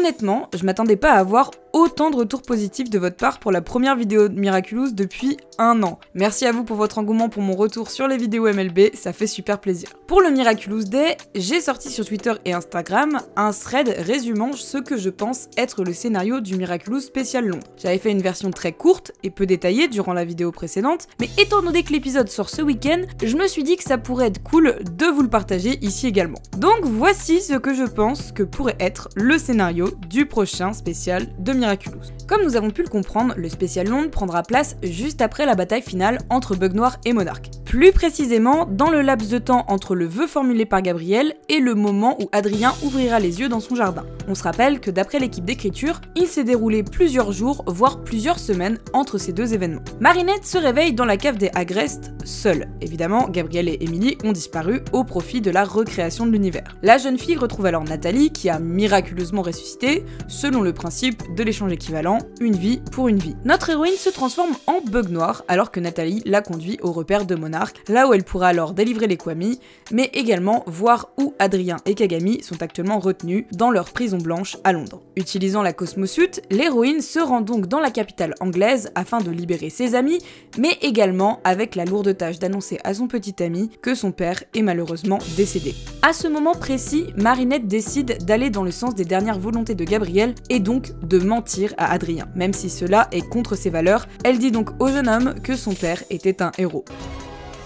Honnêtement, je m'attendais pas à avoir autant de retours positifs de votre part pour la première vidéo de Miraculous depuis 1 an. Merci à vous pour votre engouement pour mon retour sur les vidéos MLB, ça fait super plaisir. Pour le Miraculous Day, j'ai sorti sur Twitter et Instagram un thread résumant ce que je pense être le scénario du Miraculous spécial Londres. J'avais fait une version très courte et peu détaillée durant la vidéo précédente, mais étant donné que l'épisode sort ce week-end, je me suis dit que ça pourrait être cool de vous le partager ici également. Donc voici ce que je pense que pourrait être le scénario du prochain spécial de Miraculous. Comme nous avons pu le comprendre, le spécial Londres prendra place juste après la bataille finale entre Bug Noir et Monarque. Plus précisément, dans le laps de temps entre le vœu formulé par Gabriel et le moment où Adrien ouvrira les yeux dans son jardin. On se rappelle que d'après l'équipe d'écriture, il s'est déroulé plusieurs jours, voire plusieurs semaines entre ces deux événements. Marinette se réveille dans la cave des Agreste, seule. Évidemment, Gabriel et Emily ont disparu au profit de la recréation de l'univers. La jeune fille retrouve alors Nathalie, qui a miraculeusement ressuscité, selon le principe de l'échange équivalent, une vie pour une vie. Notre héroïne se transforme en Bug Noir, alors que Nathalie la conduit au repère de Monarque, là où elle pourra alors délivrer les Kwami, mais également voir où Adrien et Kagami sont actuellement retenus dans leur prison blanche à Londres. Utilisant la Cosmosuit, l'héroïne se rend donc dans la capitale anglaise afin de libérer ses amis, mais également avec la lourde tâche d'annoncer à son petit ami que son père est malheureusement décédé. À ce moment précis, Marinette décide d'aller dans le sens des dernières volontés de Gabriel et donc de mentir à Adrien. Même si cela est contre ses valeurs, elle dit donc au jeune homme que son père était un héros.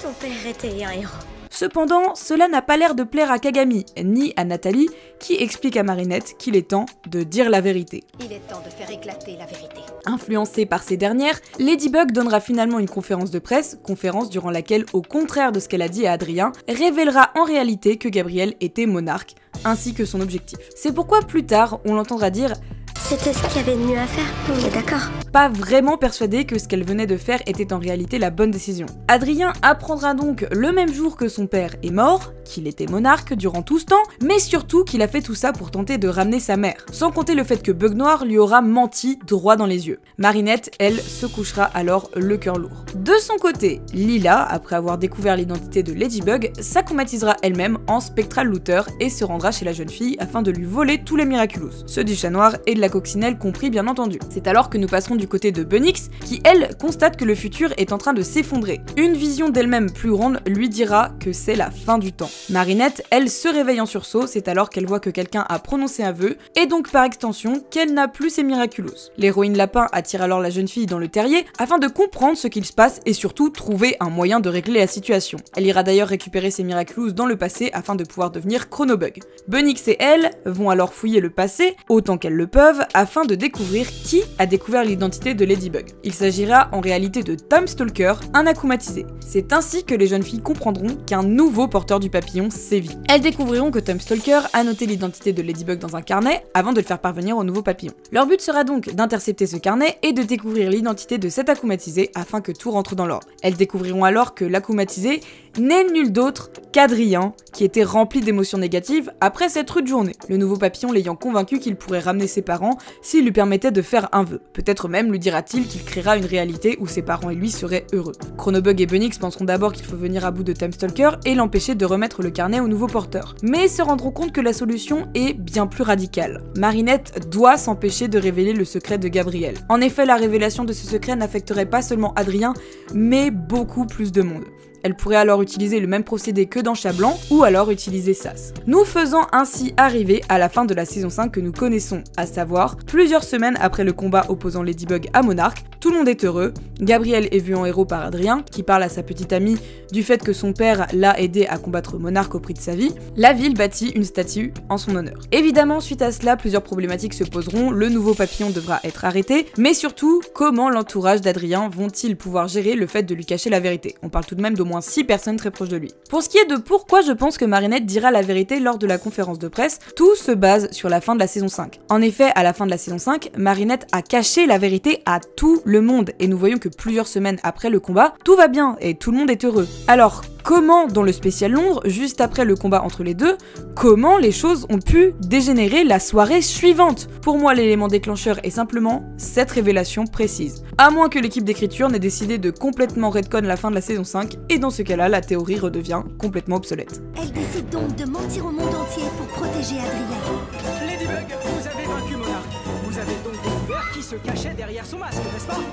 Ton père était un héros. Cependant, cela n'a pas l'air de plaire à Kagami, ni à Nathalie, qui explique à Marinette qu'il est temps de dire la vérité. Il est temps de faire éclater la vérité. Influencée par ces dernières, Ladybug donnera finalement une conférence de presse, conférence durant laquelle, au contraire de ce qu'elle a dit à Adrien, révélera en réalité que Gabriel était Monarque, ainsi que son objectif. C'est pourquoi plus tard, on l'entendra dire C'était ce qu'il y avait de mieux à faire, on est d'accord. Pas vraiment persuadée que ce qu'elle venait de faire était en réalité la bonne décision. Adrien apprendra donc le même jour que son père est mort, qu'il était Monarque durant tout ce temps, mais surtout qu'il a fait tout ça pour tenter de ramener sa mère. Sans compter le fait que Bug Noir lui aura menti droit dans les yeux. Marinette, elle, se couchera alors le cœur lourd. De son côté, Lila, après avoir découvert l'identité de Ladybug, s'acclimatisera elle-même en Spectral Looter et se rendra chez la jeune fille afin de lui voler tous les Miraculous, ceux du chat noir et de la coccinelle compris bien entendu. C'est alors que nous passerons du côté de Bunix, qui elle constate que le futur est en train de s'effondrer. Une vision d'elle-même plus grande lui dira que c'est la fin du temps. Marinette, elle, se réveille en sursaut, c'est alors qu'elle voit que quelqu'un a prononcé un vœu, et donc par extension qu'elle n'a plus ses Miraculous. L'héroïne lapin attire alors la jeune fille dans le terrier afin de comprendre ce qu'il se passe et surtout trouver un moyen de régler la situation. Elle ira d'ailleurs récupérer ses Miraculous dans le passé afin de pouvoir devenir Chronobug. Bunix et elle vont alors fouiller le passé, autant qu'elles le peuvent, afin de découvrir qui a découvert l'identité de Ladybug. Il s'agira en réalité de Time Stalker, un akumatisé. C'est ainsi que les jeunes filles comprendront qu'un nouveau porteur du papillon sévit. Elles découvriront que Time Stalker a noté l'identité de Ladybug dans un carnet avant de le faire parvenir au nouveau papillon. Leur but sera donc d'intercepter ce carnet et de découvrir l'identité de cet akumatisé afin que tout rentre dans l'ordre. Elles découvriront alors que l'akumatisé n'est nul d'autre qu'Adrien, qui était rempli d'émotions négatives après cette rude journée, le nouveau papillon l'ayant convaincu qu'il pourrait ramener ses parents s'il lui permettait de faire un vœu. Peut-être même lui dira-t-il qu'il créera une réalité où ses parents et lui seraient heureux. Chronobug et Bunix penseront d'abord qu'il faut venir à bout de Time Stalker et l'empêcher de remettre le carnet au nouveau porteur. Mais se rendront compte que la solution est bien plus radicale. Marinette doit s'empêcher de révéler le secret de Gabriel. En effet, la révélation de ce secret n'affecterait pas seulement Adrien, mais beaucoup plus de monde. Elle pourrait alors utiliser le même procédé que dans Chat Blanc, ou alors utiliser SAS. Nous faisant ainsi arriver à la fin de la saison 5 que nous connaissons, à savoir, plusieurs semaines après le combat opposant Ladybug à Monarque, tout le monde est heureux, Gabriel est vu en héros par Adrien, qui parle à sa petite amie du fait que son père l'a aidé à combattre Monarque au prix de sa vie, la ville bâtit une statue en son honneur. Évidemment, suite à cela, plusieurs problématiques se poseront, le nouveau papillon devra être arrêté, mais surtout, comment l'entourage d'Adrien vont-ils pouvoir gérer le fait de lui cacher la vérité? On parle tout de même d'au moins 6 personnes très proches de lui. Pour ce qui est de pourquoi je pense que Marinette dira la vérité lors de la conférence de presse, tout se base sur la fin de la saison 5. En effet, à la fin de la saison 5, Marinette a caché la vérité à tout le monde et nous voyons que plusieurs semaines après le combat, tout va bien et tout le monde est heureux. Alors, comment dans le spécial Londres, juste après le combat entre les deux, comment les choses ont pu dégénérer la soirée suivante? Pour moi, l'élément déclencheur est simplement cette révélation précise. À moins que l'équipe d'écriture n'ait décidé de complètement retcon la fin de la saison 5, et dans ce cas-là, la théorie redevient complètement obsolète. Elle décide donc de mentir au monde entier pour protéger Adrien. Ladybug, vous avez vaincu Monarque. Vous avez donc découvert qui se cachait derrière son masque, n'est-ce pas? Non,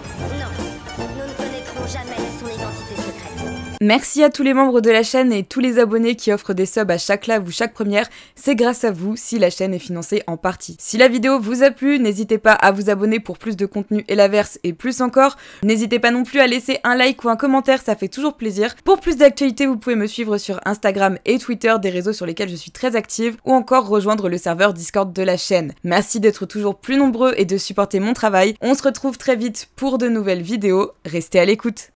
nous ne connaîtrons jamais son identité secrète. Merci à tous les membres de la chaîne et tous les abonnés qui offrent des subs à chaque live ou chaque première, c'est grâce à vous si la chaîne est financée en partie. Si la vidéo vous a plu, n'hésitez pas à vous abonner pour plus de contenu et l'averse et plus encore. N'hésitez pas non plus à laisser un like ou un commentaire, ça fait toujours plaisir. Pour plus d'actualités, vous pouvez me suivre sur Instagram et Twitter, des réseaux sur lesquels je suis très active, ou encore rejoindre le serveur Discord de la chaîne. Merci d'être toujours plus nombreux et de supporter mon travail. On se retrouve très vite pour de nouvelles vidéos, restez à l'écoute.